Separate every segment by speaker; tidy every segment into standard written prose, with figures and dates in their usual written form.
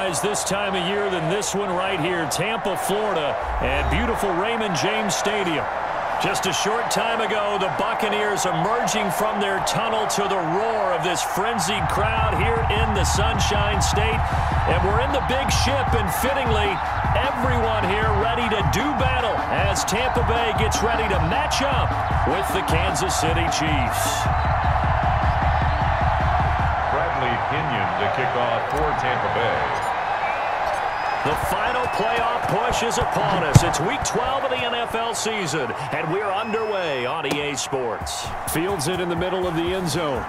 Speaker 1: sunrise this time of year than this one right here, Tampa, Florida, at beautiful Raymond James Stadium. Just a short time ago, the Buccaneers emerging from their tunnel to the roar of this frenzied crowd here in the Sunshine State. And we're in the big ship, and fittingly, everyone here ready to do battle as Tampa Bay gets ready to match up with the Kansas City Chiefs.
Speaker 2: Bradley Pinion to kick off for Tampa Bay.
Speaker 1: The final playoff push is upon us. It's Week 12 of the NFL season, and we're underway on EA Sports. Fields it in the middle of the end zone.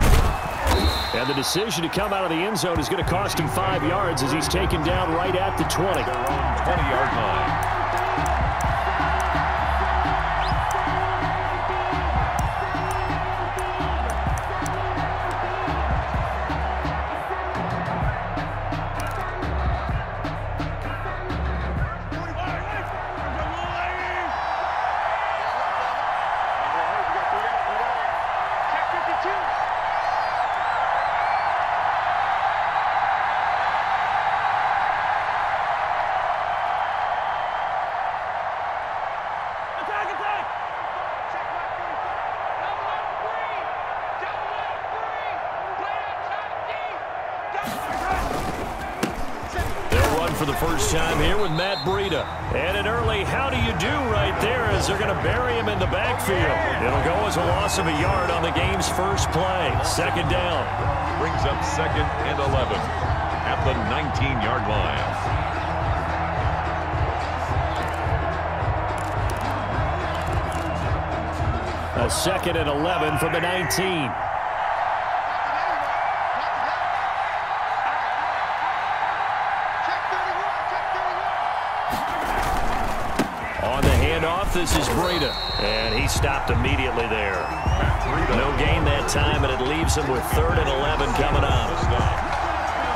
Speaker 1: And the decision to come out of the end zone is going to cost him 5 yards as he's taken down right at the 20.
Speaker 2: Their own 20-yard line.
Speaker 1: For the first time here with Matt Breida. And an early how do you do right there as they're going to bury him in the backfield. It'll go as a loss of a yard on the game's first play. Second down.
Speaker 2: Brings up 2nd and 11 at the 19-yard line.
Speaker 1: A 2nd and 11 from the 19. This is Breida, and he stopped immediately there. No gain that time, and it leaves him with 3rd and 11 coming up.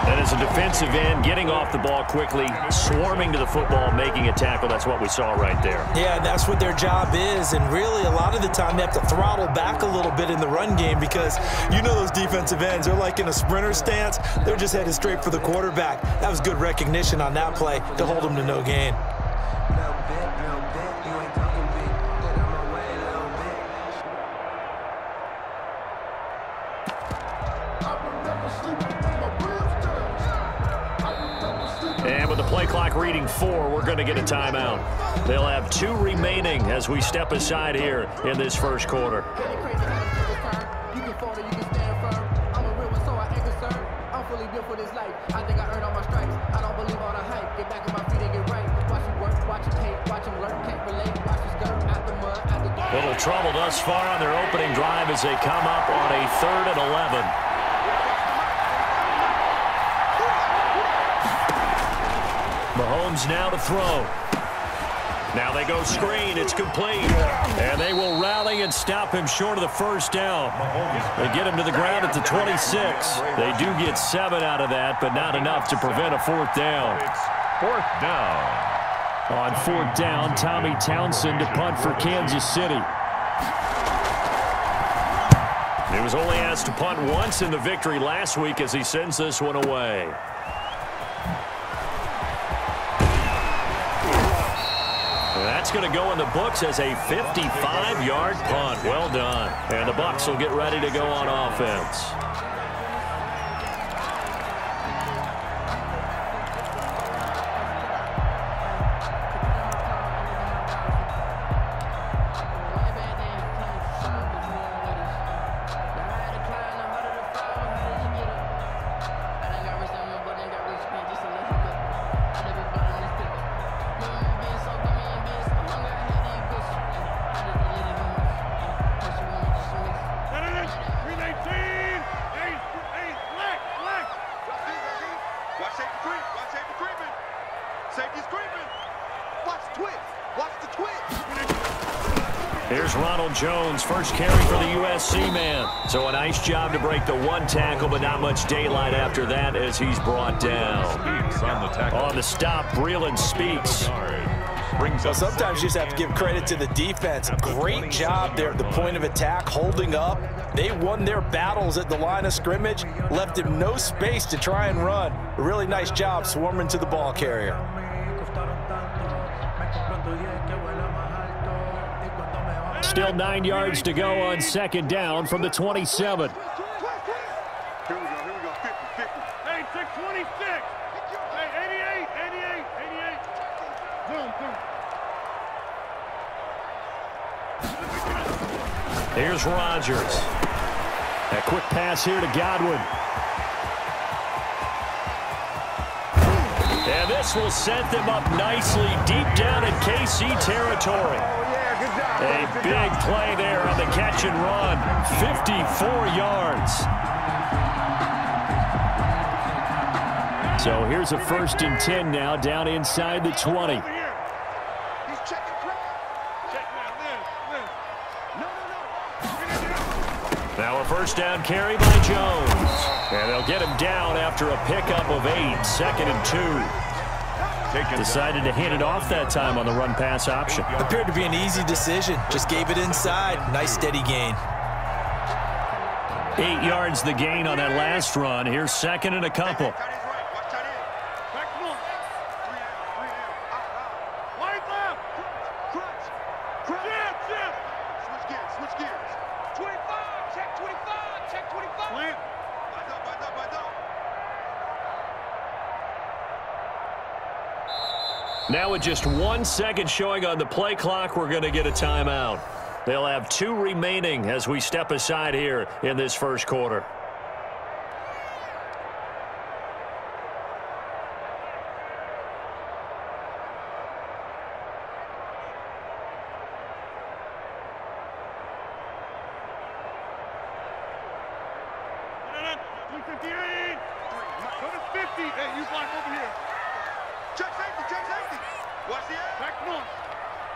Speaker 1: And as a defensive end, getting off the ball quickly, swarming to the football, making a tackle, that's what we saw right there.
Speaker 3: Yeah, that's what their job is, and really a lot of the time they have to throttle back a little bit in the run game because you know those defensive ends, they're like in a sprinter stance. They're just headed straight for the quarterback. That was good recognition on that play to hold them to no gain.
Speaker 1: And with the play clock reading 4, we're going to get a timeout. They'll have 2 remaining as we step aside here in this first quarter. Little trouble thus far on their opening drive as they come up on a 3rd and 11. Mahomes now to throw. Now they go screen. It's complete. And they will rally and stop him short of the first down. They get him to the ground at the 26. They do get 7 out of that, but not enough to prevent a 4th down.
Speaker 2: It's 4th down.
Speaker 1: On 4th down, Tommy Townsend to punt for Kansas City. He was only asked to punt once in the victory last week as he sends this one away. That's going to go in the books as a 55-yard punt. Well done. And the Bucks will get ready to go on offense. Here's Ronald Jones, first carry for the USC man. So a nice job to break the 1 tackle, but not much daylight after that as he's brought down.
Speaker 2: On the tackle.
Speaker 1: On the stop, Breeland Speaks.
Speaker 2: brings
Speaker 3: Well,
Speaker 2: up
Speaker 3: sometimes you just have to give credit to the defense. Great job there at the point of attack, holding up. They won their battles at the line of scrimmage, left him no space to try and run. A really nice job swarming to the ball carrier.
Speaker 1: Still 9 yards to go on second down from the 27.
Speaker 4: Here we go, 50, 50. Hey, 626. Hey, 88. Zoom.
Speaker 1: Here's Rodgers. A quick pass here to Godwin. And this will set them up nicely deep down in KC territory. A big play there on the catch and run. 54 yards. So here's a 1st and 10 now down inside the 20.
Speaker 4: He's checking crowd. Check now,
Speaker 1: Now a 1st down carry by Jones. And they'll get him down after a pickup of 8. 2nd and 2. Decided to hand it off that time on the run-pass option.
Speaker 3: Appeared to be an easy decision. Just gave it inside. Nice steady gain.
Speaker 1: 8 yards the gain on that last run. Here's 2nd and a couple.
Speaker 4: Switch gears. 25, check 25. Plant.
Speaker 1: Now with just 1 second showing on the play clock, we're going to get a timeout. They'll have 2 remaining as we step aside here in this first quarter.
Speaker 4: Check safety. Watch the air. Back north.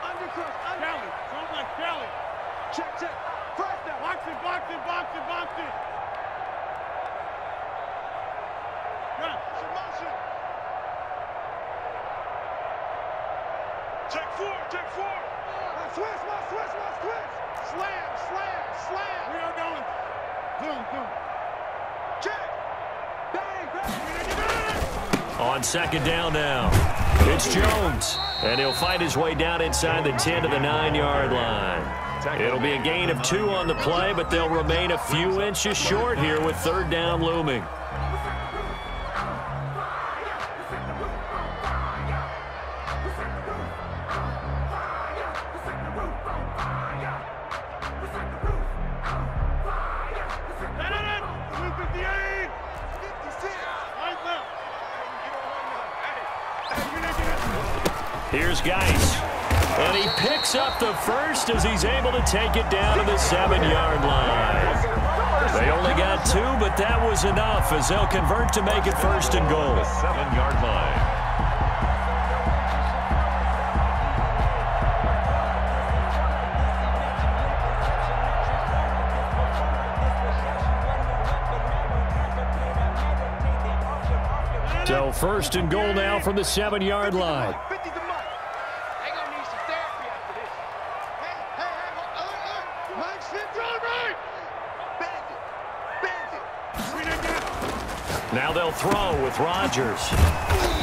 Speaker 4: Undercross. Challenge. Sounds like challenge. Check. First down. Box it. Got it. Motion. Check 4. Switch. Slam. We are going. Zoom. Check. Bang.
Speaker 1: On 2nd down now, it's Jones. And he'll fight his way down inside the 10 to the 9-yard line. It'll be a gain of 2 on the play, but they'll remain a few inches short here with 3rd down looming. Here's Geis. And he picks up the first as he's able to take it down to the 7-yard line. They only got 2, but that was enough as they'll convert to make it 1st and goal.
Speaker 2: The 7-yard line.
Speaker 1: So 1st and goal now from the 7-yard line. Now they'll throw with Rodgers.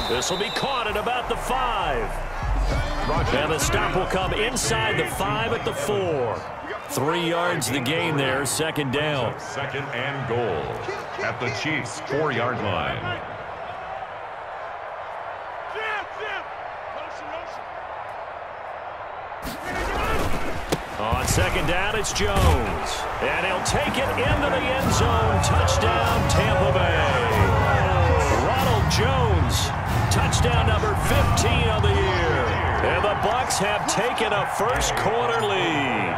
Speaker 1: This will be caught at about the 5. And the stop will come inside the 5 at the 4. 3 yards the gain there, 2nd down.
Speaker 2: 2nd and goal at the Chiefs' 4-yard line. On 2nd down, it's Jones. And he'll take it into the end zone. Touchdown, Tampa Bay. Ronald Jones, touchdown number 15 of the year. And the Bucks have taken a first quarter lead.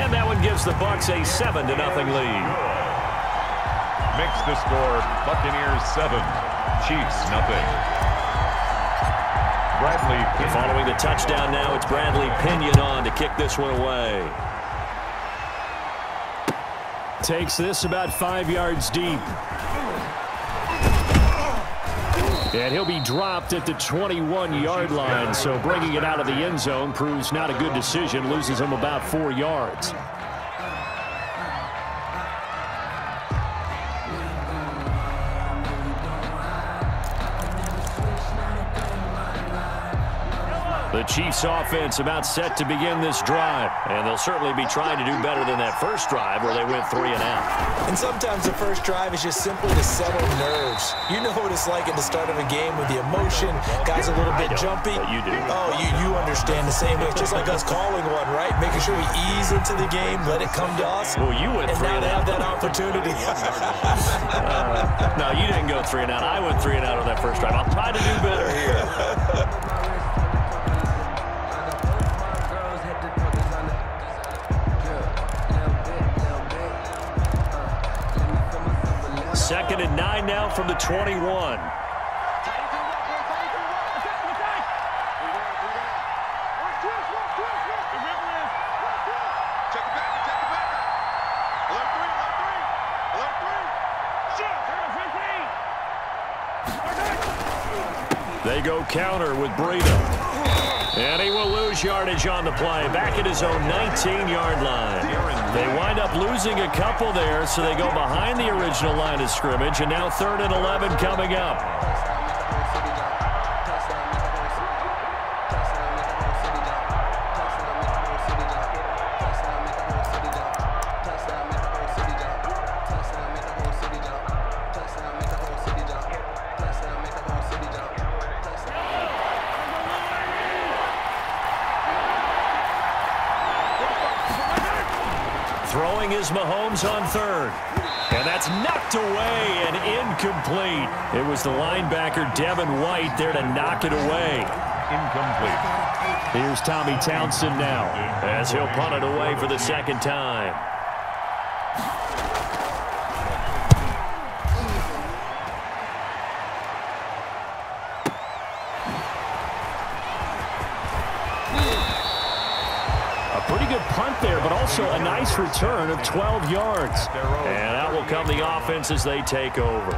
Speaker 2: And that one gives the Bucks a 7-0 lead. Makes the score Buccaneers 7, Chiefs 0. Bradley.
Speaker 1: Following the touchdown now, it's Bradley Pinion on to kick this one away. Takes this about 5 yards deep. And he'll be dropped at the 21-yard line, so bringing it out of the end zone proves not a good decision, loses him about 4 yards. The Chiefs offense about set to begin this drive, and they'll certainly be trying to do better than that first drive where they went 3 and out.
Speaker 3: And sometimes the first drive is just simply to settle nerves. You know what it's like at the start of a game with the emotion, guys a little bit jumpy.
Speaker 1: You do.
Speaker 3: Oh, you understand the same way. It's just like us calling one, right? Making sure we ease into the game, let it come to us.
Speaker 1: Well, you went 3 and
Speaker 3: now they
Speaker 1: out.
Speaker 3: have that opportunity.
Speaker 1: No, you didn't go 3 and out. I went 3 and out on that first drive. I'll try to do better here. Second and 9 now from the 21. They go counter with Breida. And he will lose yardage on the play. Back at his own 19-yard line. They wind up losing a couple there, so they go behind the original line of scrimmage. And now 3rd and 11 coming up. Throwing is Mahomes on 3rd. And that's knocked away and incomplete. It was the linebacker, Devin White, there to knock it away.
Speaker 2: Incomplete.
Speaker 1: Here's Tommy Townsend now, as he'll punt it away for the second time. Pretty good punt there, but also a nice return of 12 yards. And that will come the offense as they take over.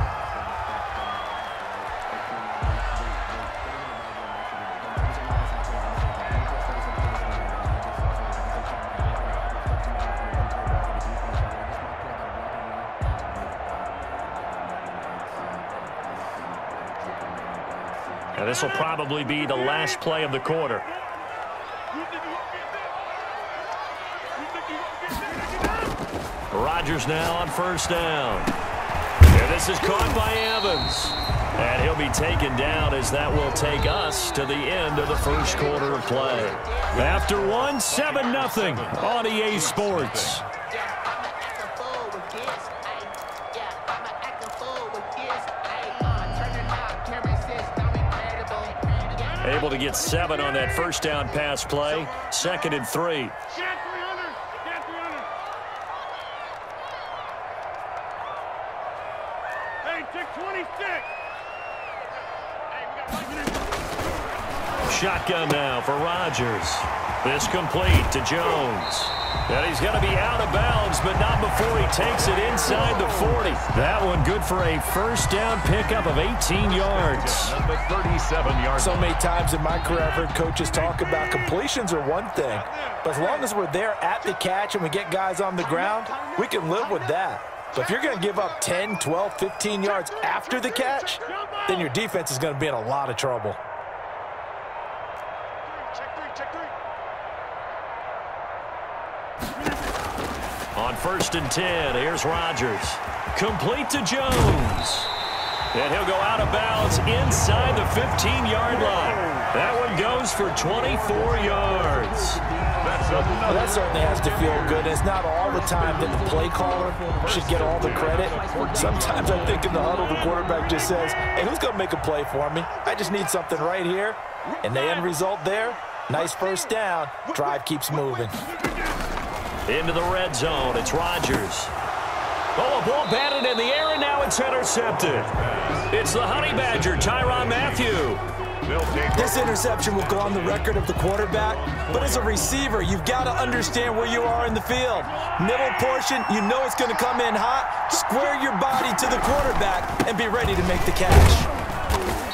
Speaker 1: And this will probably be the last play of the quarter. Rodgers now on 1st down. And this is caught by Evans. And he'll be taken down as that will take us to the end of the first quarter of play. After 1, 7-0 on EA Sports. Able to get 7 on that first down pass play. 2nd and 3. Shotgun now for Rodgers. This complete to Jones. And he's going to be out of bounds, but not before he takes it inside the 40. That one good for a first down pickup of 18 yards.
Speaker 2: The 37 yards.
Speaker 3: So many times in my career, I've heard coaches talk about completions are one thing. But as long as we're there at the catch and we get guys on the ground, we can live with that. But if you're going to give up 10, 12, 15 yards after the catch, then your defense is going to be in a lot of trouble.
Speaker 1: On 1st and 10, here's Rodgers. Complete to Jones. And he'll go out of bounds inside the 15-yard line. That one goes for 24 yards.
Speaker 3: Well, that certainly has to feel good. It's not all the time that the play caller should get all the credit. Sometimes I think in the huddle, the quarterback just says, hey, who's going to make a play for me? I just need something right here. And the end result there, nice first down. Drive keeps moving.
Speaker 1: Into the red zone, it's Rodgers. Oh, a ball batted in the air, and now it's intercepted. It's the Honey Badger, Tyrann Mathieu.
Speaker 3: This interception will go on the record of the quarterback, but as a receiver, you've got to understand where you are in the field. Middle portion, you know it's going to come in hot. Square your body to the quarterback and be ready to make the catch.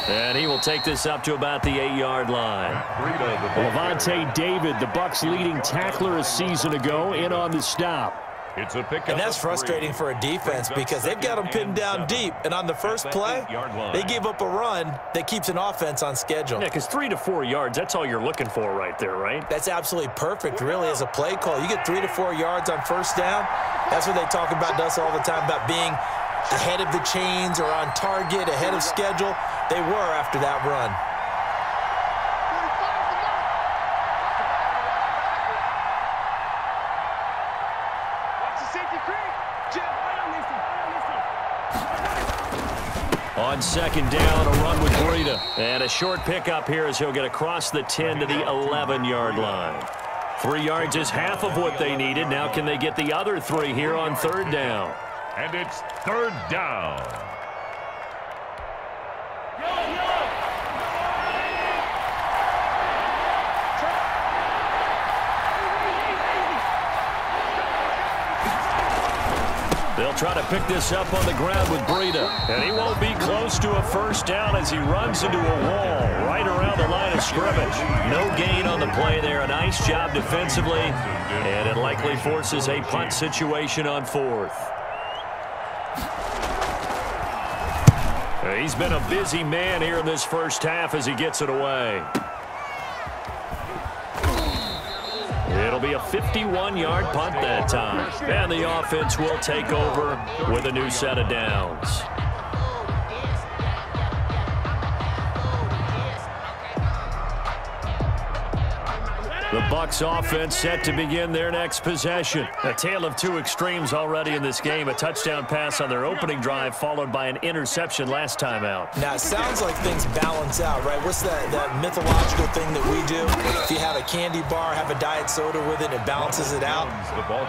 Speaker 1: And he will take this up to about the 8-yard line.
Speaker 2: Levante David, the Bucks' leading tackler a season ago, in on the stop.
Speaker 5: It's a pick.
Speaker 3: And that's frustrating for a defense because they've got them pinned down deep. And on the first play, they gave up a run that keeps an offense on schedule.
Speaker 1: Yeah, because 3 to 4 yards, that's all you're looking for right there, right?
Speaker 3: That's absolutely perfect, really, as a play call. You get 3 to 4 yards on first down. That's what they talk about to us all the time, about being ahead of the chains or on target, ahead of schedule. They were after that run.
Speaker 1: On second down, a run with Breida. And a short pickup here as he'll get across the 10 to the 11-yard line. 3 yards is half of what they needed. Now can they get the other 3 here on third down?
Speaker 5: And it's third down.
Speaker 1: They'll try to pick this up on the ground with Breida. And he won't be close to a first down as he runs into a wall right around the line of scrimmage. No gain on the play there. A nice job defensively. And it likely forces a punt situation on fourth. He's been a busy man here in this first half as he gets it away. It'll be a 51-yard punt that time. And the offense will take over with a new set of downs. The Bucks offense set to begin their next possession. A tale of two extremes already in this game. A touchdown pass on their opening drive followed by an interception last time out.
Speaker 3: Now, it sounds like things balance out, right? What's that mythological thing that we do? If you have a candy bar, have a diet soda with it, it balances it out.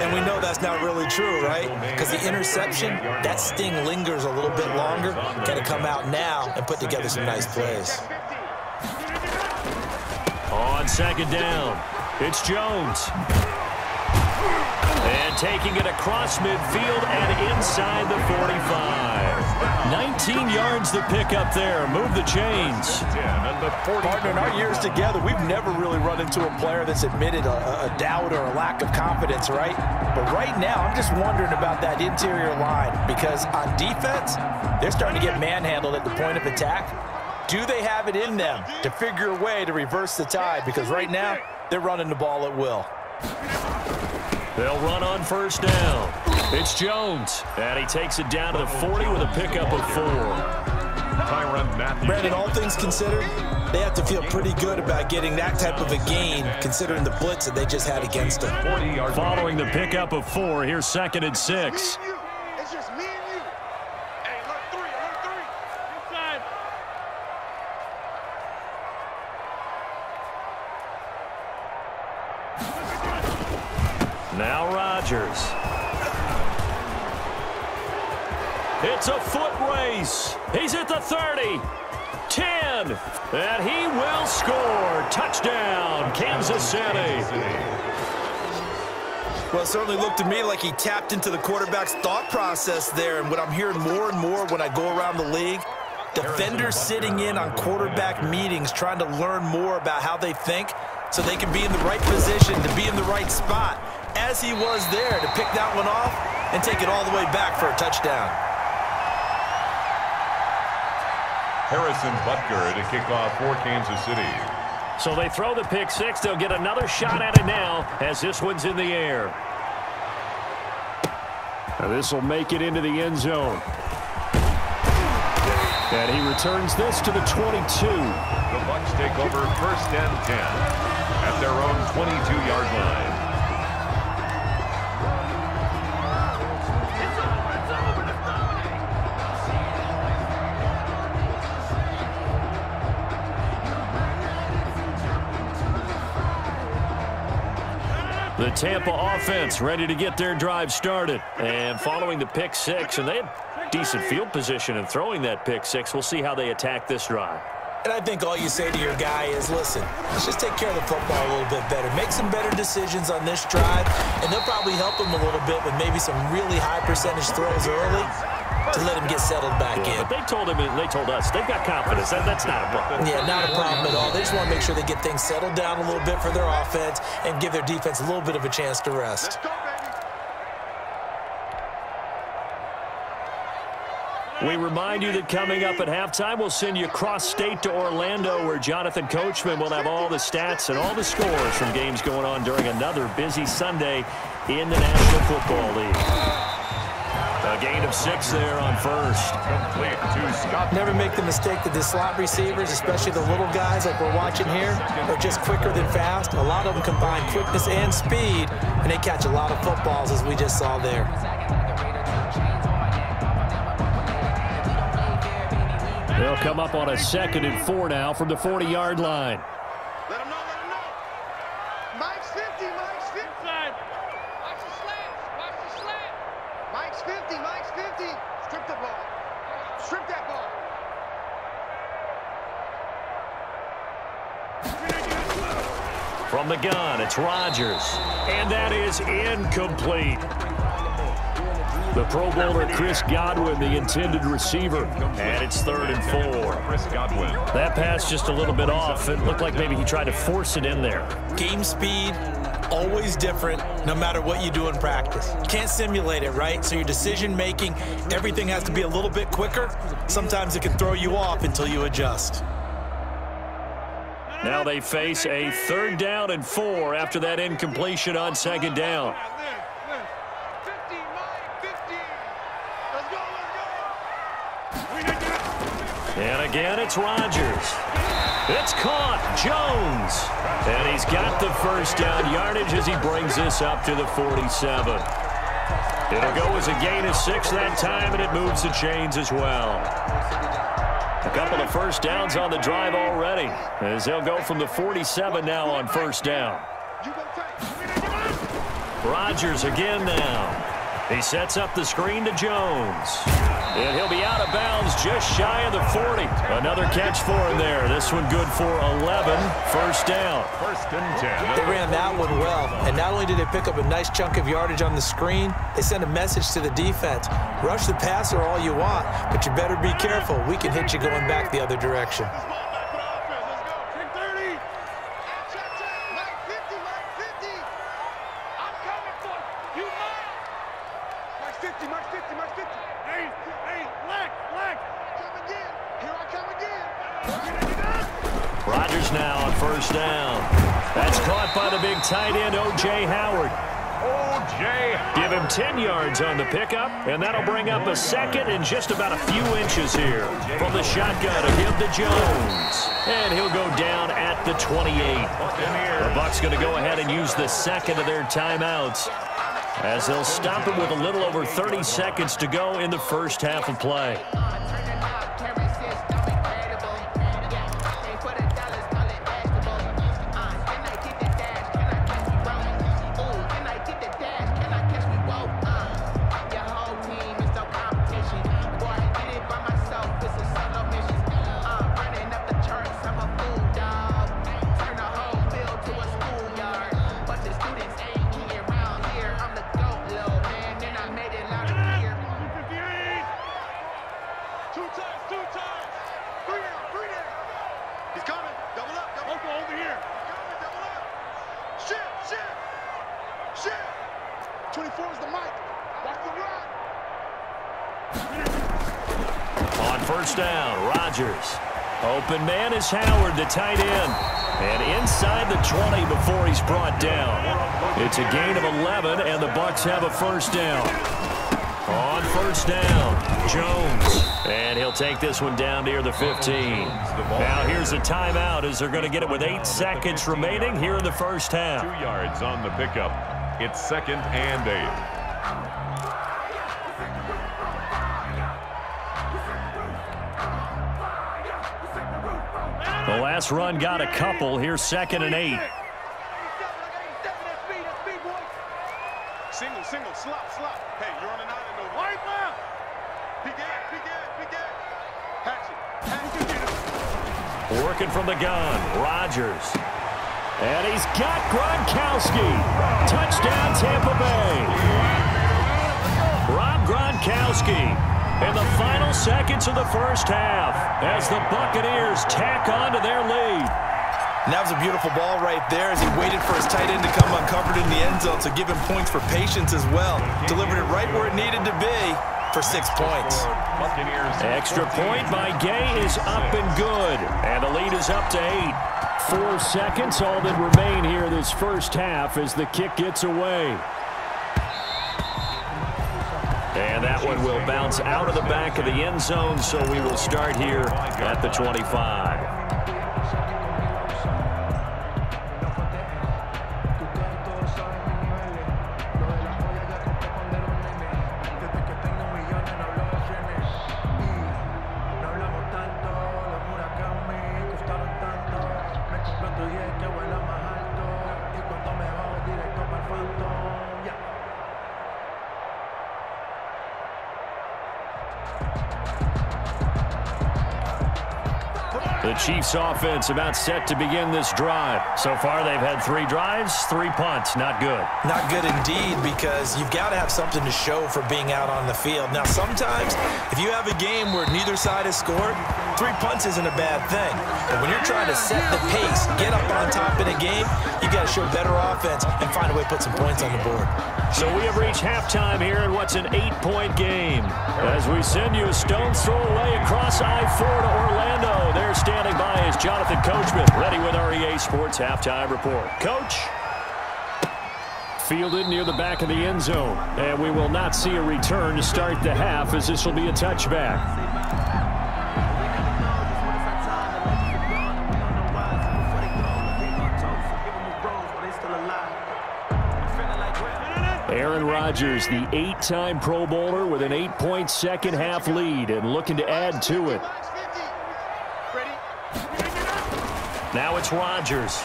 Speaker 3: And we know that's not really true, right? Because the interception, that sting lingers a little bit longer. Got to come out now and put together some nice plays.
Speaker 1: On second down, it's Jones. And taking it across midfield and inside the 45. 19 yards the pick up there. Move the chains.
Speaker 3: Partner, in our years together, we've never really run into a player that's admitted a doubt or a lack of confidence, right? But right now, I'm just wondering about that interior line because on defense, they're starting to get manhandled at the point of attack. Do they have it in them to figure a way to reverse the tide? Because right now, they're running the ball at will.
Speaker 1: They'll run on first down. It's Jones. And he takes it down to the 40 with a pickup of 4.
Speaker 3: Brandon, all things considered, they have to feel pretty good about getting that type of a gain, considering the blitz that they just had against them.
Speaker 1: Following the pickup of 4, here's 2nd and 6.
Speaker 4: It's just me and you. Hey, alert 3, alert 3. Inside.
Speaker 1: Now Rodgers. It's a foot race. He's at the 30. 10. And he will score. Touchdown, Kansas City.
Speaker 3: Well, it certainly looked to me like he tapped into the quarterback's thought process there. And what I'm hearing more and more when I go around the league, defenders sitting in on quarterback meetings trying to learn more about how they think so they can be in the right position to be in the right spot, as he was there to pick that one off and take it all the way back for a touchdown.
Speaker 5: Harrison Butker to kick off for Kansas City.
Speaker 1: So they throw the pick 6. They'll get another shot at it now as this one's in the air. Now this will make it into the end zone. And he returns this to the 22.
Speaker 5: The Bucks take over first and 10 at their own 22-yard line.
Speaker 1: The Tampa offense ready to get their drive started. And following the pick 6, and they had decent field position in throwing that pick 6. We'll see how they attack this drive.
Speaker 3: And I think all you say to your guy is, listen, let's just take care of the football a little bit better. Make some better decisions on this drive, and they'll probably help him a little bit with maybe some really high percentage throws early. to let him get settled back in.
Speaker 1: But they told us, they've got confidence. That's not a problem.
Speaker 3: Yeah, not a problem at all. They just want to make sure they get things settled down a little bit for their offense and give their defense a little bit of a chance to rest.
Speaker 1: We remind you that coming up at halftime, we'll send you cross-state to Orlando, where Jonathan Coachman will have all the stats and all the scores from games going on during another busy Sunday in the National Football League. A gain of 6 there on first.
Speaker 5: Complete to Scott.
Speaker 3: Never make the mistake that the slot receivers, especially the little guys like we're watching here, are just quicker than fast. A lot of them combine quickness and speed, and they catch a lot of footballs, as we just saw there.
Speaker 1: They'll come up on a 2nd and 4 now from the 40-yard line.
Speaker 4: Let him know, let him know. Mike's 50, Mike's 50. Watch the slant, watch the slant. Mike's 50, Mike's 50. Strip the ball. Strip that ball.
Speaker 1: From the gun, it's Rodgers. And that is incomplete. The Pro Bowler Chris Godwin, the intended receiver. And it's 3rd and 4.
Speaker 5: Chris Godwin.
Speaker 1: That pass just a little bit off. It looked like maybe he tried to force it in there.
Speaker 3: Game speed, always different, no matter what you do in practice. You can't simulate it, right? So your decision-making, everything has to be a little bit quicker. Sometimes it can throw you off until you adjust.
Speaker 1: Now they face a 3rd down and 4 after that incompletion on 2nd down. And again, it's Rodgers. It's caught. Jones. And he's got the 1st down yardage as he brings this up to the 47. It'll go as a gain of 6 that time, and it moves the chains as well. A couple of 1st downs on the drive already, as they'll go from the 47 now on 1st down. Rodgers again now. He sets up the screen to Jones. And he'll be out of bounds just shy of the 40. Another catch for him there. This one good for 11. 1st down.
Speaker 5: 1st and 10.
Speaker 3: They ran that one well. And not only did they pick up a nice chunk of yardage on the screen, they sent a message to the defense. Rush the passer all you want, but you better be careful. We can hit you going back the other direction.
Speaker 1: Rodgers now on 1st down. That's caught by the big tight end, O.J. Howard. Give him 10 yards on the pickup, and that'll bring up a 2nd and just about a few inches here from the shotgun to give to Jones. And he'll go down at the 28. The Bucks going to go ahead and use the 2nd of their timeouts, as they'll stop it with a little over 30 seconds to go in the 1st half of play. On 1st down, Rodgers. Open man is Howard, the tight end. And inside the 20 before he's brought down. It's a gain of 11, and the Bucks have a 1st down. On 1st down, Jones. And he'll take this one down near the 15. Now here's a timeout as they're going to get it with 8 seconds remaining here in the 1st half.
Speaker 5: 2 yards on the pickup. It's 2nd and 8.
Speaker 1: The last run got a couple. Here's 2nd and 8.
Speaker 4: Single, slop. Hey, you're on an island over. Right left. Big ass. Hatch it.
Speaker 1: Working from the gun, Rodgers. And he's got Gronkowski. Touchdown, Tampa Bay. Rob Gronkowski in the final seconds of the first half as the Buccaneers tack on to their lead.
Speaker 3: And that was a beautiful ball right there as he waited for his tight end to come uncovered in the end zone, so give him points for patience as well. Delivered it right where it needed to be for 6 points.
Speaker 1: Extra point by Gay is up and good, and the lead is up to 8. 4 seconds, all that remain here this first half as the kick gets away. And that one will bounce out of the back of the end zone, so we will start here at the 25. The Chiefs offense about set to begin this drive. So far, they've had 3 drives, 3 punts. Not good.
Speaker 3: Not good indeed, because you've got to have something to show for being out on the field. Now, sometimes, if you have a game where neither side has scored, 3 punts isn't a bad thing. But when you're trying to set the pace, get up on top in a game, you got to show better offense and find a way to put some points on the board.
Speaker 1: So we have reached halftime here in what's an 8-point game. As we send you a stone's throw away across I-4 to Orlando. There standing by is Jonathan Coachman, ready with our EA Sports Halftime Report. Coach? Fielded near the back of the end zone. And we will not see a return to start the half, as this will be a touchback. Aaron Rodgers, the 8-time Pro Bowler with an 8-point second-half lead and looking to add to it. Now it's Rodgers.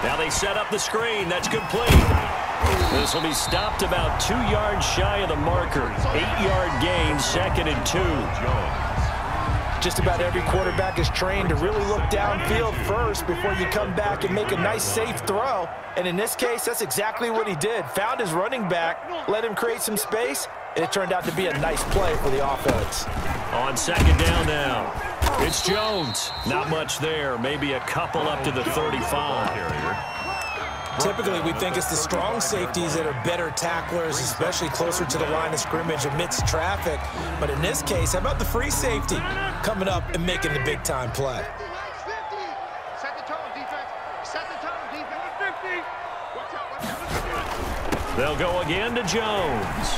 Speaker 1: Now they set up the screen. That's complete. This will be stopped about 2 yards shy of the marker. 8-yard gain, 2nd and 2.
Speaker 3: Just about every quarterback is trained to really look downfield first before you come back and make a nice, safe throw. And in this case, that's exactly what he did. Found his running back, let him create some space, and it turned out to be a nice play for the offense.
Speaker 1: On 2nd down now, it's Jones. Not much there, maybe a couple up to the 35.
Speaker 3: Typically, we think it's the strong safeties that are better tacklers, especially closer to the line of scrimmage amidst traffic. But in this case, how about the free safety coming up and making the big-time play?
Speaker 4: Set the tone, defense. Set the tone, defense. 50. Watch out.
Speaker 1: They'll go again to Jones.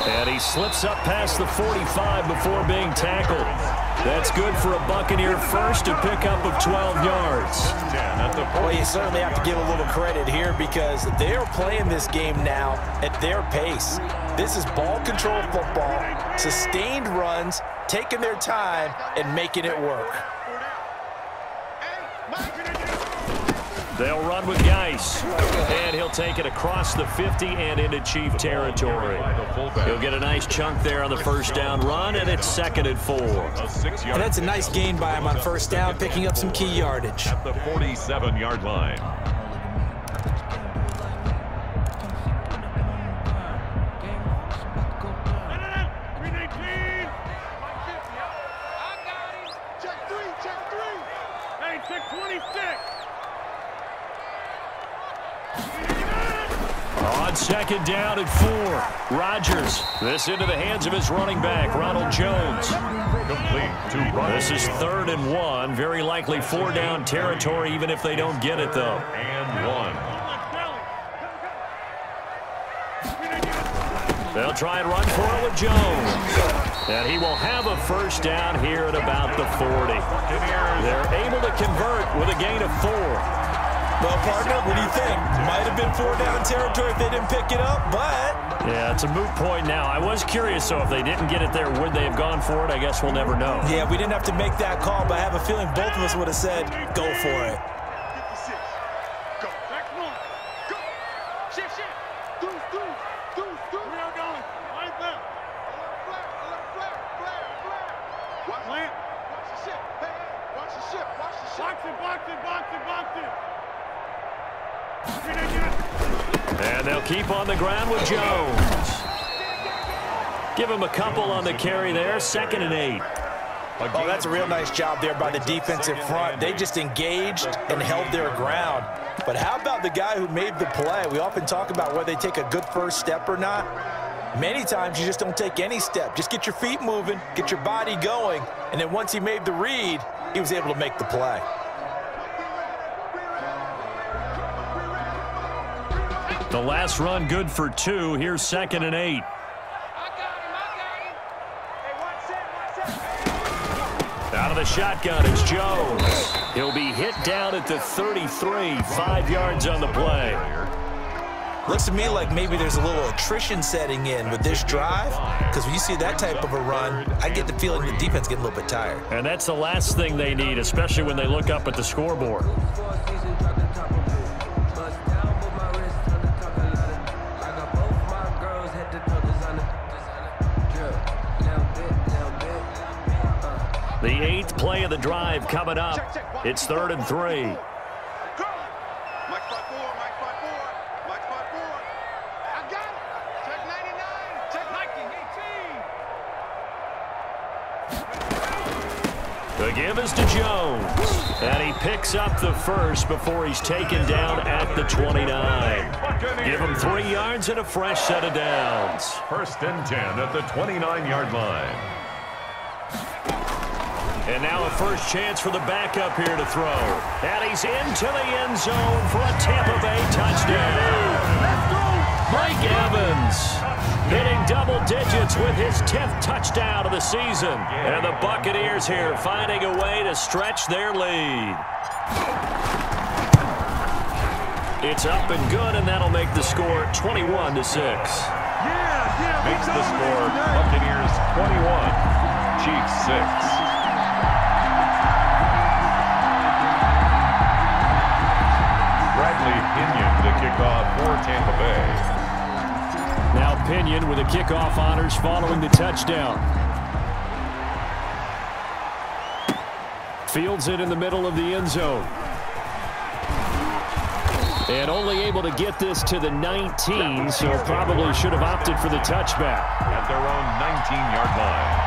Speaker 1: And he slips up past the 45 before being tackled. That's good for a Buccaneer first to pick up of 12 yards.
Speaker 3: Well, you certainly have to give a little credit here because they are playing this game now at their pace. This is ball control football, sustained runs, taking their time, and making it work.
Speaker 1: They'll run with Geis, and he'll take it across the 50 and into Chief territory. He'll get a nice chunk there on the first down run, and it's 2nd and 4.
Speaker 3: And that's a nice gain by him on first down, picking up some key yardage.
Speaker 5: At the 47-yard line.
Speaker 1: On 2nd down and 4, Rodgers. This into the hands of his running back, Ronald Jones.
Speaker 5: Complete to Ronald.
Speaker 1: This is 3rd and 1. Very likely 4-down territory, even if they don't get it, though.
Speaker 5: And 1.
Speaker 1: They'll try and run for it with Jones. And he will have a first down here at about the 40. They're able to convert with a gain of 4.
Speaker 3: Well, partner, what do you think? Might have been 4-down territory if they didn't pick it up, but...
Speaker 1: Yeah, it's a moot point now. I was curious, so if they didn't get it there, would they have gone for it? I guess we'll never know.
Speaker 3: Yeah, we didn't have to make that call, but I have a feeling both of us would have said, go for it.
Speaker 4: Go. Back one. Go. Shift, shift. Deuce. We are going. Right there. A little flare. Watch the shift. Hey, watch the shift. Box it.
Speaker 1: And they'll keep on the ground with Jones. Give him a couple on the carry there. 2nd and 8.
Speaker 3: Oh, that's a real nice job there by the defensive front. They just engaged and held their ground. But how about the guy who made the play? We often talk about whether they take a good first step or not. Many times you just don't take any step. Just get your feet moving, get your body going, and then once he made the read, he was able to make the play.
Speaker 1: The last run good for 2. Here's 2nd and 8. Out of the shotgun, it's Jones. He'll be hit down at the 33, 5 yards on the play.
Speaker 3: Looks to me like maybe there's a little attrition setting in with this drive, because when you see that type of a run, I get the feeling the defense getting a little bit tired.
Speaker 1: And that's the last thing they need, especially when they look up at the scoreboard. The 8th play of the drive coming up. It's 3rd and 3. The give is to Jones. And he picks up the first before he's taken down at the 29. Give him 3 yards and a fresh set of downs.
Speaker 5: 1st and 10 at the 29-yard line.
Speaker 1: And now a first chance for the backup here to throw. And he's into the end zone for a Tampa Bay touchdown. Mike Evans hitting double digits with his 10th touchdown of the season. And the Buccaneers here finding a way to stretch their lead. It's up and good, and that'll make the score 21-6.
Speaker 5: Makes the score Buccaneers 21, Chiefs 6. Pinion the kickoff for Tampa Bay.
Speaker 1: Now Pinion with the kickoff honors following the touchdown. Fields it in the middle of the end zone. And only able to get this to the 19, so probably should have opted for the touchback.
Speaker 5: At their own 19-yard line.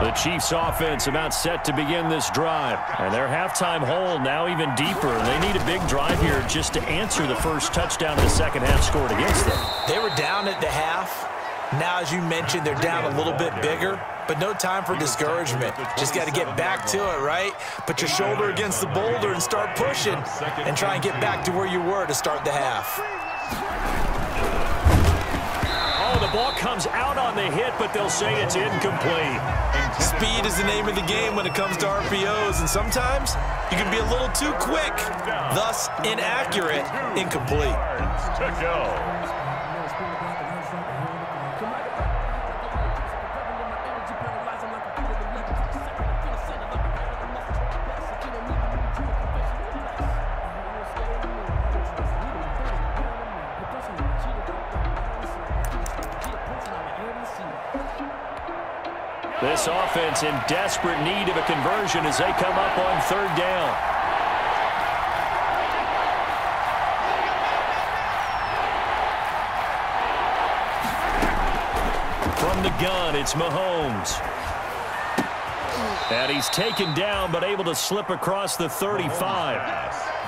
Speaker 1: The Chiefs offense about set to begin this drive. And their halftime hole now even deeper. They need a big drive here just to answer the first touchdown of the second half scored against them.
Speaker 3: They were down at the half. Now, as you mentioned, they're down a little bit bigger, but no time for discouragement. Just got to get back to it, right? Put your shoulder against the boulder and start pushing and try and get back to where you were to start the half.
Speaker 1: Oh, the ball comes out on the hit, but they'll say it's incomplete.
Speaker 3: Speed is the name of the game when it comes to RPOs, and sometimes you can be a little too quick, thus inaccurate, incomplete.
Speaker 5: To go.
Speaker 1: This offense in desperate need of a conversion as they come up on 3rd down. From the gun, it's Mahomes. And he's taken down but able to slip across the 35.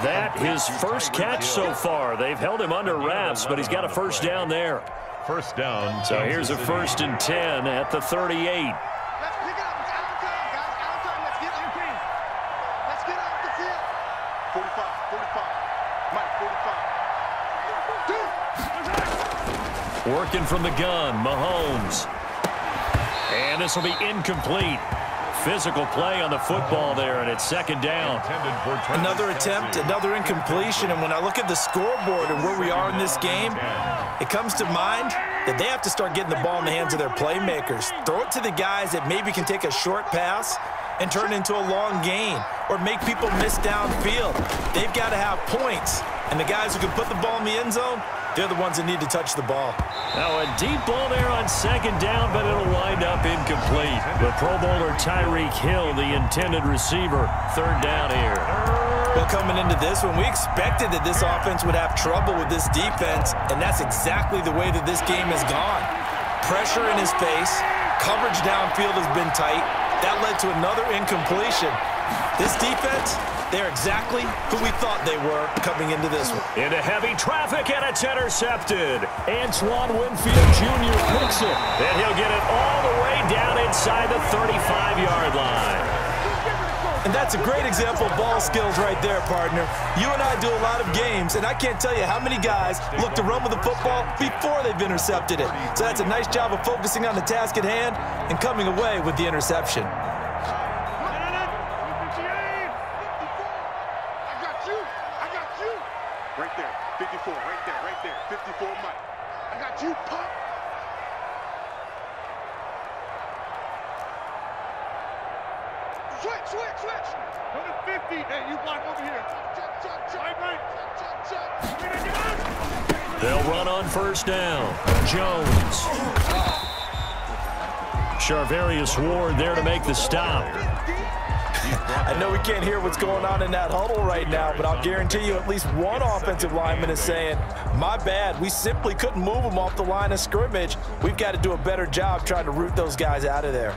Speaker 1: That his first catch so far. They've held him under wraps, but he's got a first down there.
Speaker 5: First down.
Speaker 1: So here's a 1st and 10 at the 38. Working from the gun, Mahomes. And this will be incomplete. Physical play on the football there, and it's 2nd down.
Speaker 3: Another attempt, another incompletion, and when I look at the scoreboard and where we are in this game, it comes to mind that they have to start getting the ball in the hands of their playmakers. Throw it to the guys that maybe can take a short pass and turn it into a long gain or make people miss downfield. They've got to have points, and the guys who can put the ball in the end zone, they're the ones that need to touch the ball.
Speaker 1: Now a deep ball there on 2nd down, but it'll wind up incomplete. The Pro Bowler Tyreek Hill, the intended receiver. 3rd down here.
Speaker 3: Well, coming into this one, we expected that this offense would have trouble with this defense, and that's exactly the way that this game has gone. Pressure in his face, coverage downfield has been tight. That led to another incompletion. This defense, they're exactly who we thought they were coming into this one.
Speaker 1: Into heavy traffic, and it's intercepted. Antoine Winfield Jr. picks it, and he'll get it all the way down inside the 35-yard line.
Speaker 3: And that's a great example of ball skills right there, partner. You and I do a lot of games, and I can't tell you how many guys look to run with the football before they've intercepted it. So that's a nice job of focusing on the task at hand and coming away with the interception.
Speaker 4: Right there, 54, right there, 54, Mike. I got you, Pop. Switch. Go to 50, and you block over here. Right.
Speaker 1: They'll run on first down. Jones. Charvarius Ward there to make the stop.
Speaker 3: I know we can't hear what's going on in that huddle right now, but I'll guarantee you at least one offensive lineman is saying, my bad, we simply couldn't move them off the line of scrimmage. We've got to do a better job trying to root those guys out of there.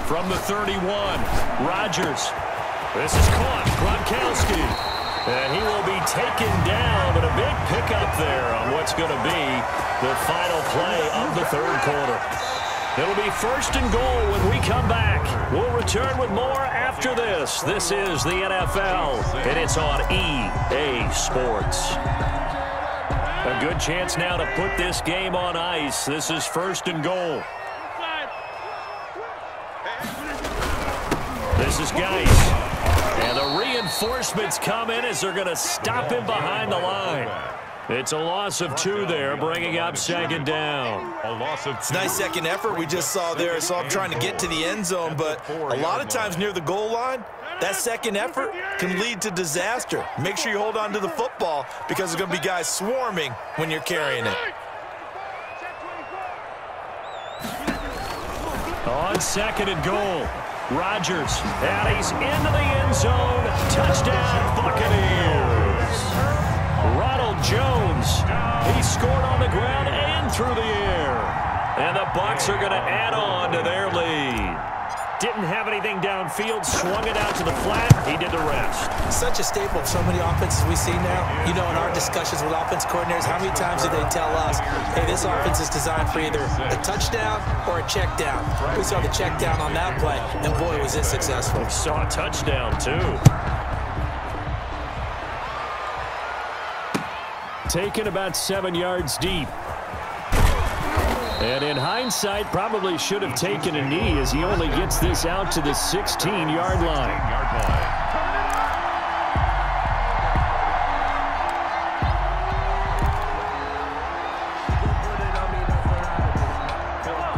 Speaker 1: From the 31, Rodgers. This is caught, Gronkowski. And he will be taken down, but a big pickup there on what's going to be the final play of the third quarter. It'll be first and goal when we come back. We'll return with more after this. This is the NFL, and it's on EA Sports. A good chance now to put this game on ice. This is first and goal. This is Geis. And the reinforcements come in as they're going to stop him behind the line. It's a loss of 2 there, bringing up second down.
Speaker 3: It's a nice second effort we just saw there. So I'm trying to get to the end zone, but a lot of times near the goal line, that second effort can lead to disaster. Make sure you hold on to the football because there's going to be guys swarming when you're carrying it.
Speaker 1: On second and goal, Rodgers, and he's into the end zone. Touchdown, Buccaneers. Ronald Jones, he scored on the ground and through the air. And the Bucks are going to add on to their lead. Didn't have anything downfield, swung it out to the flat. He did the rest.
Speaker 3: Such a staple of so many offenses we see now. You know, in our discussions with offense coordinators, how many times do they tell us, hey, this offense is designed for either a touchdown or a check down. We saw the check down on that play, and boy, was it successful.
Speaker 1: We saw a touchdown, too. Taken about 7 yards deep. And in hindsight, probably should have taken a knee as he only gets this out to the 16-yard line.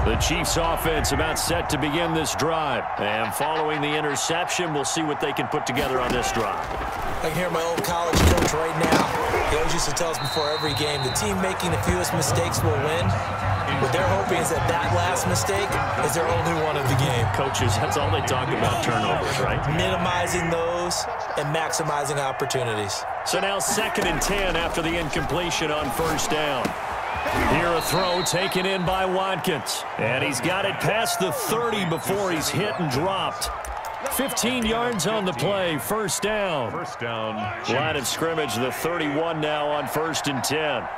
Speaker 1: The Chiefs offense about set to begin this drive. And following the interception, we'll see what they can put together on this drive.
Speaker 3: I can hear my old college coach right now. He always used to tell us before every game, the team making the fewest mistakes will win. What they're hoping is that last mistake is their only one of the game.
Speaker 1: Coaches, that's all they talk about, turnovers, right?
Speaker 3: Minimizing those and maximizing opportunities.
Speaker 1: So now 2nd and 10 after the incompletion on first down. Here a throw taken in by Watkins. And he's got it past the 30 before he's hit and dropped. 15 yards on the play, first down.
Speaker 5: First down.
Speaker 1: Line of scrimmage, the 31 now on 1st and 10.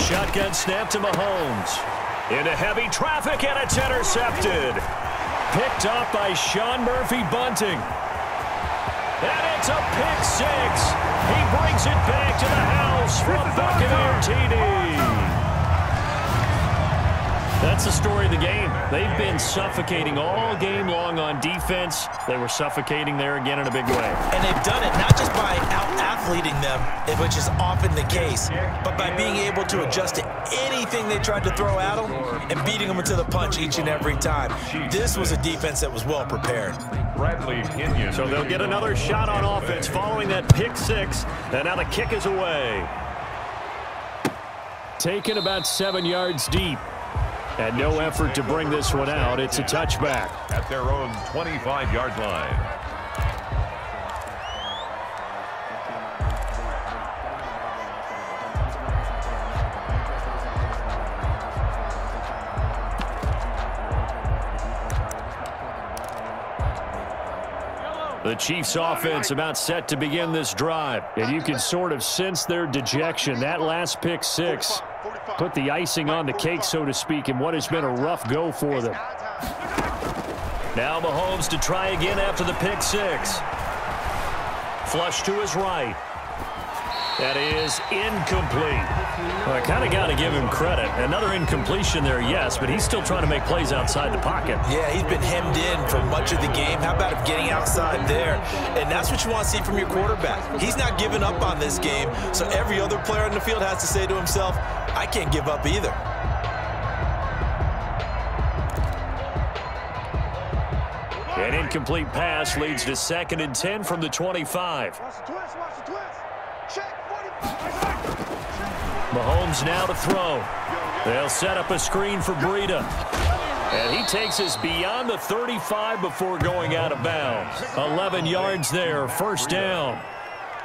Speaker 1: Shotgun snap to Mahomes. Into heavy traffic, and it's intercepted. Picked up by Sean Murphy-Bunting. And it's a pick 6. He brings it back to the house from Buccaneer TD. That's the story of the game. They've been suffocating all game long on defense. They were suffocating there again in a big way.
Speaker 3: And they've done it not just by out-athleting them, which is often the case, but by being able to adjust to anything they tried to throw at them and beating them into the punch each and every time. This was a defense that was well prepared.
Speaker 1: So they'll get another shot on offense following that pick six, and now the kick is away. Taken about 7 yards deep. And no effort to bring this one out. It's a touchback.
Speaker 5: At their own 25-yard line.
Speaker 1: The Chiefs offense about set to begin this drive. And you can sort of sense their dejection. That last pick six put the icing on the cake, so to speak, in what has been a rough go for them. Now Mahomes to try again after the pick six. Flush to his right. That is incomplete. Well, I kind of got to give him credit. Another incompletion there, yes, but he's still trying to make plays outside the pocket.
Speaker 3: Yeah, he's been hemmed in for much of the game. How about him getting outside there? And that's what you want to see from your quarterback. He's not giving up on this game, so every other player on the field has to say to himself, I can't give up either.
Speaker 1: An incomplete pass leads to 2nd and 10 from the 25.
Speaker 4: Watch the twist, watch the twist. Check, 45.
Speaker 1: Mahomes now to throw. They'll set up a screen for Breida. And he takes us beyond the 35 before going out of bounds. 11 yards there, first down.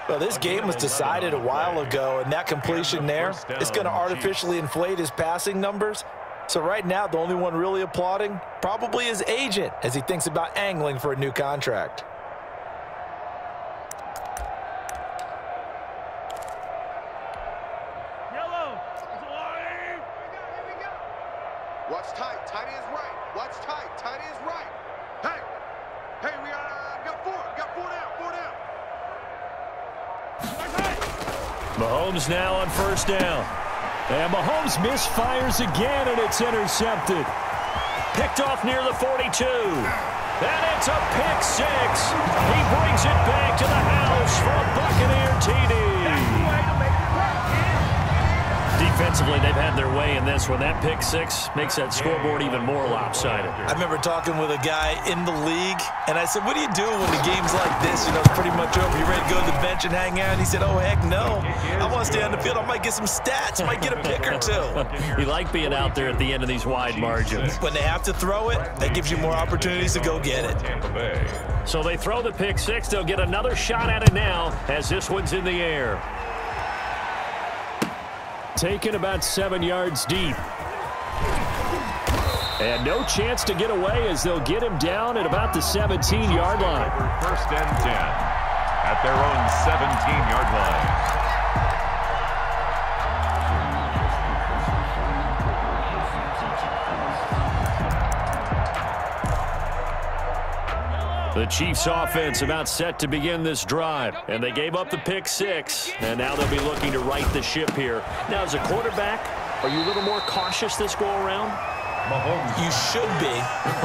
Speaker 3: Well, this game was decided a while ago, and that completion there is going to artificially inflate his passing numbers. So right now, the only one really applauding probably his agent as he thinks about angling for a new contract.
Speaker 4: Watch tight, tight is right. Watch tight, tight is right. Hey, we got four down.
Speaker 1: Mahomes now on first down. And Mahomes misfires again, and it's intercepted. Picked off near the 42. And it's a pick six. He brings it back to the house for a Buccaneer TD. Defensively, they've had their way in this one. That pick six makes that scoreboard even more lopsided.
Speaker 3: I remember talking with a guy in the league, and I said, what do you do when the game's like this? You know, it's pretty much over. You ready to go to the bench and hang out? And he said, oh, heck no. I want to stay on the field. I might get some stats. I might get a pick or two.
Speaker 1: You like being out there at the end of these wide margins.
Speaker 3: When they have to throw it, that gives you more opportunities to go get it.
Speaker 1: So they throw the pick six. They'll get another shot at it now as this one's in the air. Taken about 7 yards deep. And no chance to get away as they'll get him down at about the 17-yard line.
Speaker 5: First and 10 at their own 17-yard line.
Speaker 1: The Chiefs offense about set to begin this drive, and they gave up the pick six, and now they'll be looking to right the ship here. Now, as a quarterback, are you a little more cautious this go around?
Speaker 3: You should be,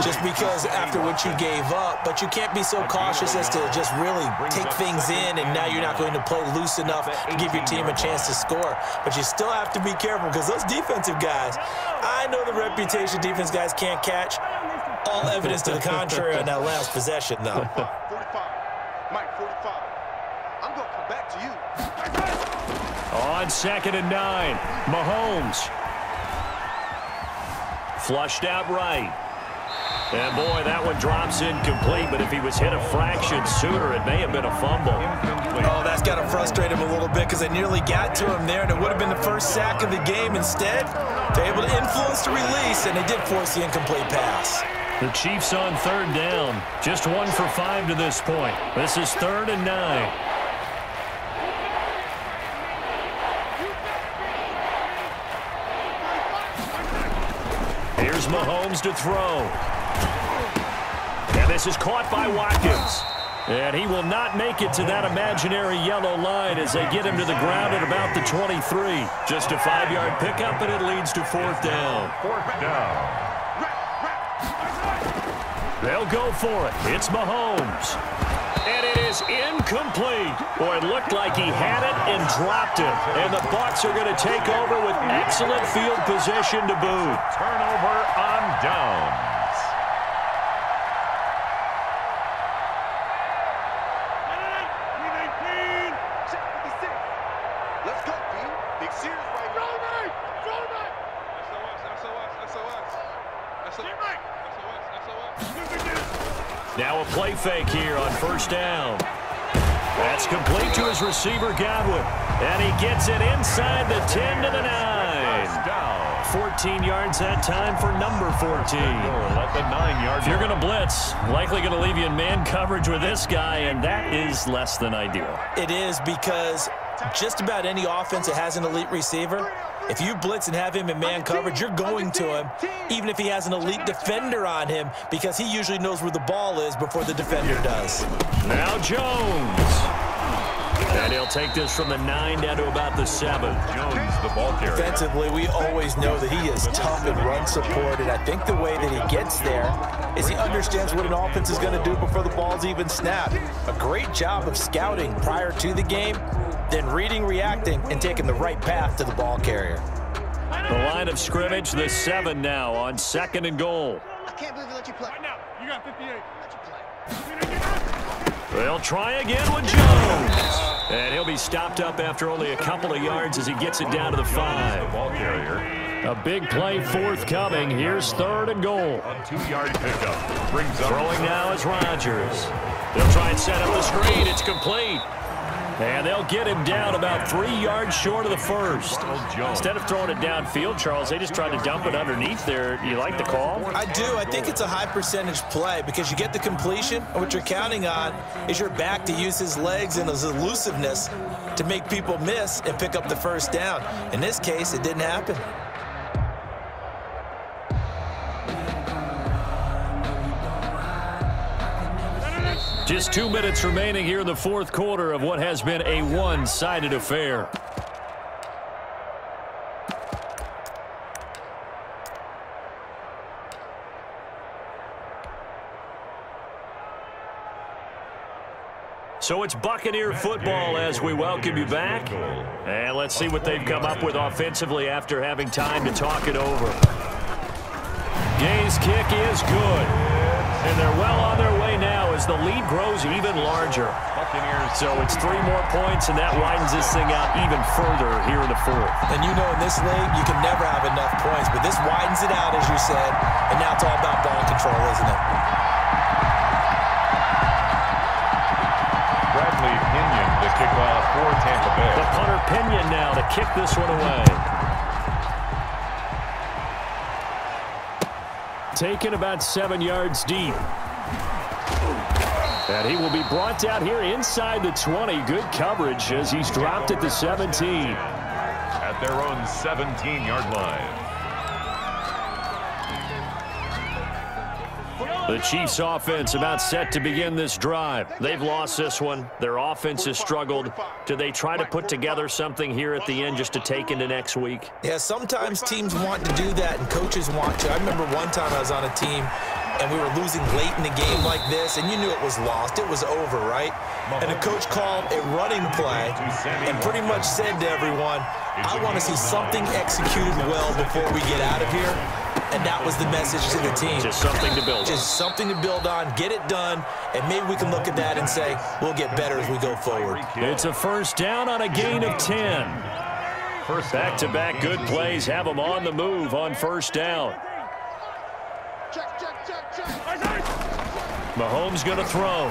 Speaker 3: just because after what you gave up, but you can't be so cautious as to just really take things in, and now you're not going to play loose enough to give your team a chance to score. But you still have to be careful because those defensive guys, I know the reputation defense guys can't catch. All evidence to the contrary on that last possession, though.
Speaker 4: 45. Mike, 45. I'm going to come back to you.
Speaker 1: On 2nd and 9, Mahomes. Flushed out right. And, boy, that one drops incomplete, but if he was hit a fraction sooner, it may have been a fumble.
Speaker 3: Oh, that's got to frustrate him a little bit because they nearly got to him there, and it would have been the first sack of the game. Instead, they're able to influence the release, and they did force the incomplete pass.
Speaker 1: The Chiefs on 3rd down. Just 1 for 5 to this point. This is 3rd and 9. Here's Mahomes to throw. And this is caught by Watkins. And he will not make it to that imaginary yellow line as they get him to the ground at about the 23. Just a 5-yard pickup, and it leads to 4th down.
Speaker 5: 4th down.
Speaker 1: They'll go for it. It's Mahomes. And it is incomplete. Boy, it looked like he had it and dropped it. And the Bucks are going to take over with excellent field position to boot.
Speaker 5: Turnover on downs.
Speaker 4: Let's go, D. Big Sears right now.
Speaker 1: Now a play fake here on 1st down. That's complete to his receiver, Godwin. And he gets it inside the 10 to the 9.
Speaker 5: Down.
Speaker 1: 14 yards that time for number 14.
Speaker 5: At the 9-yard.
Speaker 1: If you're going to blitz, likely going to leave you in man coverage with this guy, and that is less than ideal.
Speaker 3: It is, because just about any offense that has an elite receiver, if you blitz and have him in man coverage, you're going to him, even if he has an elite defender on him, because he usually knows where the ball is before the defender does.
Speaker 1: Now Jones. And he'll take this from the 9 down to about the 7.
Speaker 5: Jones, the ball carrier.
Speaker 3: Defensively, we always know that he is tough in run support, and I think the way that he gets there is he understands what an offense is going to do before the ball's even snapped. A great job of scouting prior to the game, then reading, reacting, and taking the right path to the ball carrier.
Speaker 1: The line of scrimmage, the 7 now on 2nd and goal.
Speaker 4: I can't believe they let you play. Right now, you got 58. Let you play.
Speaker 1: They'll try again with Jones. And he'll be stopped up after only a couple of yards as he gets it down to the 5.
Speaker 5: The ball carrier.
Speaker 1: A big play forthcoming. Here's 3rd and goal.
Speaker 5: A 2-yard pickup. Brings up.
Speaker 1: Throwing now is Rodgers. They'll try and set up the screen. It's complete. And they'll get him down about 3 yards short of the 1st. Instead of throwing it downfield, Charles, they just tried to dump it underneath there. You like the call?
Speaker 3: I do. I think it's a high percentage play because you get the completion, and what you're counting on is your back to use his legs and his elusiveness to make people miss and pick up the 1st down. In this case, it didn't happen.
Speaker 1: Just 2 minutes remaining here in the 4th quarter of what has been a one-sided affair. So it's Buccaneer football as we welcome you back. And let's see what they've come up with offensively after having time to talk it over. Gay's kick is good. And they're well on their way now as the lead grows even larger.
Speaker 5: Buccaneers.
Speaker 1: So it's 3 more points, and that widens this thing out even further here in the 4th.
Speaker 3: And you know, in this league, you can never have enough points, but this widens it out, as you said, and now it's all about ball control, isn't it?
Speaker 5: Bradley Pinion to kick off for Tampa Bay.
Speaker 1: The punter Pinion now to kick this one away. Taken about 7 yards deep. And he will be brought down here inside the 20. Good coverage as he's dropped at the 17.
Speaker 5: At their own 17-yard line.
Speaker 1: The Chiefs offense about set to begin this drive. They've lost this one. Their offense has struggled. Do they try to put together something here at the end just to take into next week?
Speaker 3: Yeah, sometimes teams want to do that and coaches want to. I remember one time I was on a team and we were losing late in the game like this, and you knew it was lost. It was over, right? And the coach called a running play and pretty much said to everyone, I want to see something executed well before we get out of here. And that was the message to the team.
Speaker 1: Just something to build on.
Speaker 3: Just something to build on, get it done, and maybe we can look at that and say, we'll get better as we go forward.
Speaker 1: It's a 1st down on a gain of 10. Back-to-back good plays have them on the move on 1st down. Mahomes going to throw.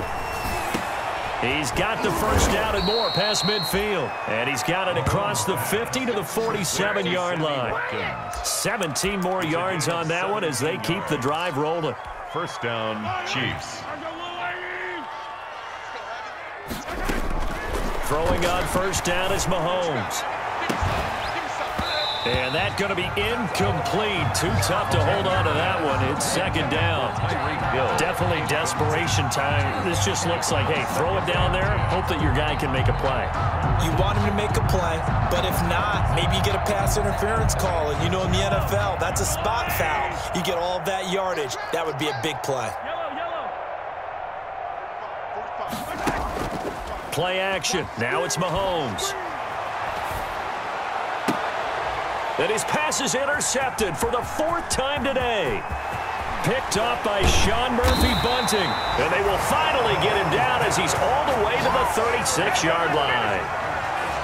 Speaker 1: He's got the 1st down and more past midfield. And he's got it across the 50 to the 47-yard line. 17 more yards on that one as they keep the drive rolling.
Speaker 5: 1st down, Chiefs.
Speaker 1: Throwing on 1st down is Mahomes. And that's going to be incomplete. Too tough to hold on to that one. It's 2nd down. Definitely desperation time. This just looks like, hey, throw it down there, hope that your guy can make a play.
Speaker 3: You want him to make a play, but if not, maybe you get a pass interference call. And you know in the NFL, that's a spot foul. You get all that yardage. That would be a big play.
Speaker 1: Play action. Now it's Mahomes. And his pass is intercepted for the 4th time today. Picked off by Sean Murphy-Bunting. And they will finally get him down as he's all the way to the 36-yard line.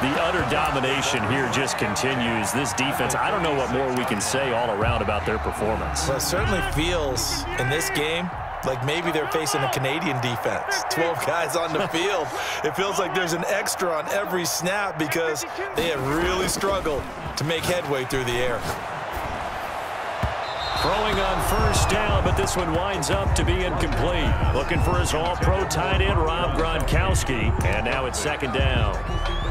Speaker 1: The utter domination here just continues. This defense, I don't know what more we can say all around about their performance.
Speaker 3: Well, it certainly feels in this game like maybe they're facing a Canadian defense. 12 guys on the field. It feels like there's an extra on every snap because they have really struggled to make headway through the air.
Speaker 1: Throwing on 1st down, but this one winds up to be incomplete. Looking for his all-pro tight end, Rob Gronkowski. And now it's 2nd down.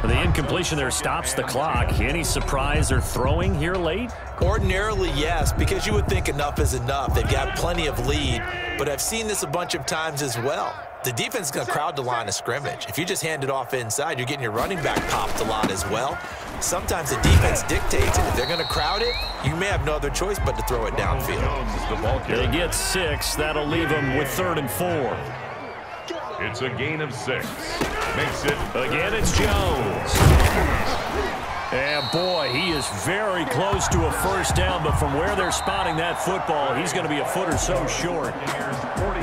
Speaker 1: The incompletion there stops the clock. Any surprise they're throwing here late?
Speaker 3: Ordinarily, yes, because you would think enough is enough. They've got plenty of lead, but I've seen this a bunch of times as well. The defense is going to crowd the line of scrimmage. If you just hand it off inside, you're getting your running back popped a lot as well. Sometimes the defense dictates it. If they're going to crowd it, you may have no other choice but to throw it downfield.
Speaker 1: They get 6. That'll leave them with 3rd and 4.
Speaker 5: It's a gain of 6. Makes it.
Speaker 1: Again, it's Jones. And boy, he is very close to a 1st down, but from where they're spotting that football, he's going to be a foot or so short.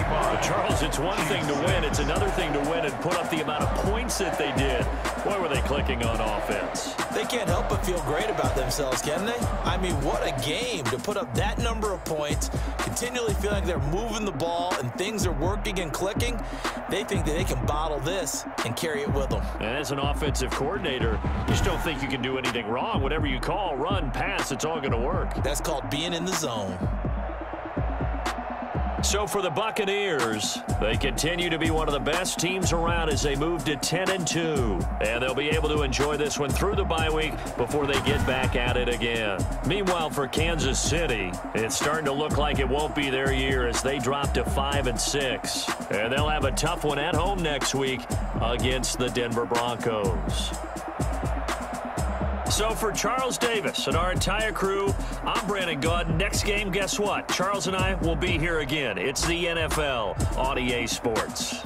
Speaker 1: But Charles, it's one thing to win. It's another thing to win and put up the amount of points that they did. Boy, were they clicking on offense.
Speaker 3: They can't help but feel great about themselves, can they? I mean, what a game to put up that number of points, continually feeling like they're moving the ball and things are working and clicking. They think that they can bottle this and carry it with them.
Speaker 1: And as an offensive coordinator, you just don't think you can do anything wrong. Whatever you call, run, pass, it's all going to work.
Speaker 3: That's called being in the zone.
Speaker 1: So for the Buccaneers, they continue to be one of the best teams around as they move to 10-2. And they'll be able to enjoy this one through the bye week before they get back at it again. Meanwhile, for Kansas City, it's starting to look like it won't be their year as they drop to 5-6. And they'll have a tough one at home next week against the Denver Broncos. So for Charles Davis and our entire crew, I'm Brandon Gaudin. Next game, guess what? Charles and I will be here again. It's the NFL on EA Sports.